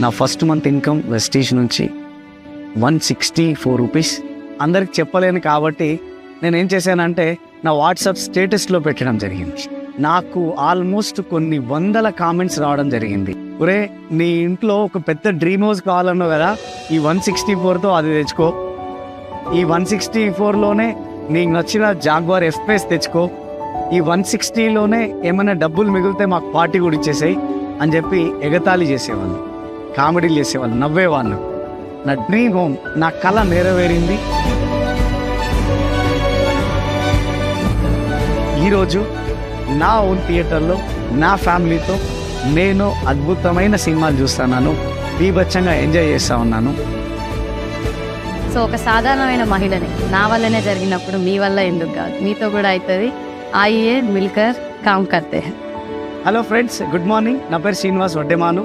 నా first month income Vestige నుంచి 164 rupees. అందరికి చెప్పలేను కాబట్టి నేను ఏం చేశానంటే నా వాట్సాప్ స్టేటస్లో పెట్టడం జరిగింది. నాకు ఆల్మోస్ట్ కొన్ని వందల కామెంట్స్ రావడం జరిగింది. ఒరే, నీ ఇంట్లో ఒక పెద్ద డ్రీమ్ హౌస్ కావాలన్నావు కదా, ఈ 164తో అది తెచ్చుకో, ఈ 164లోనే నీకు నచ్చిన జాగ్వార్ ఎఫ్పేస్ తెచ్చుకో, ఈ 160లోనే ఏమైనా డబ్బులు మిగిలితే మాకు పార్టీ కూడా ఇచ్చేసాయి అని చెప్పి ఎగతాళి చేసేవాళ్ళు, కామెడీలు చేసేవాళ్ళు, నవ్వేవాళ్ళు. నా డ్రీమ్ హోమ్, నా కళ నెరవేరింది. ఈరోజు నా ఓన్ థియేటర్లో నా ఫ్యామిలీతో నేను అద్భుతమైన సినిమాలు చూస్తున్నాను, బీభత్సంగా ఎంజాయ్ చేస్తూ ఉన్నాను. సో ఒక సాధారణమైన మహిళని నా వల్లనే జరిగినప్పుడు మీ వల్ల ఎందుకు కాదు, మీతో కూడా అవుతుంది. ఆయియే మిల్కర్ కామ్ కర్తే. Hello friends, good morning. నా పేరు శ్రీనివాస్ వడ్డేమాను.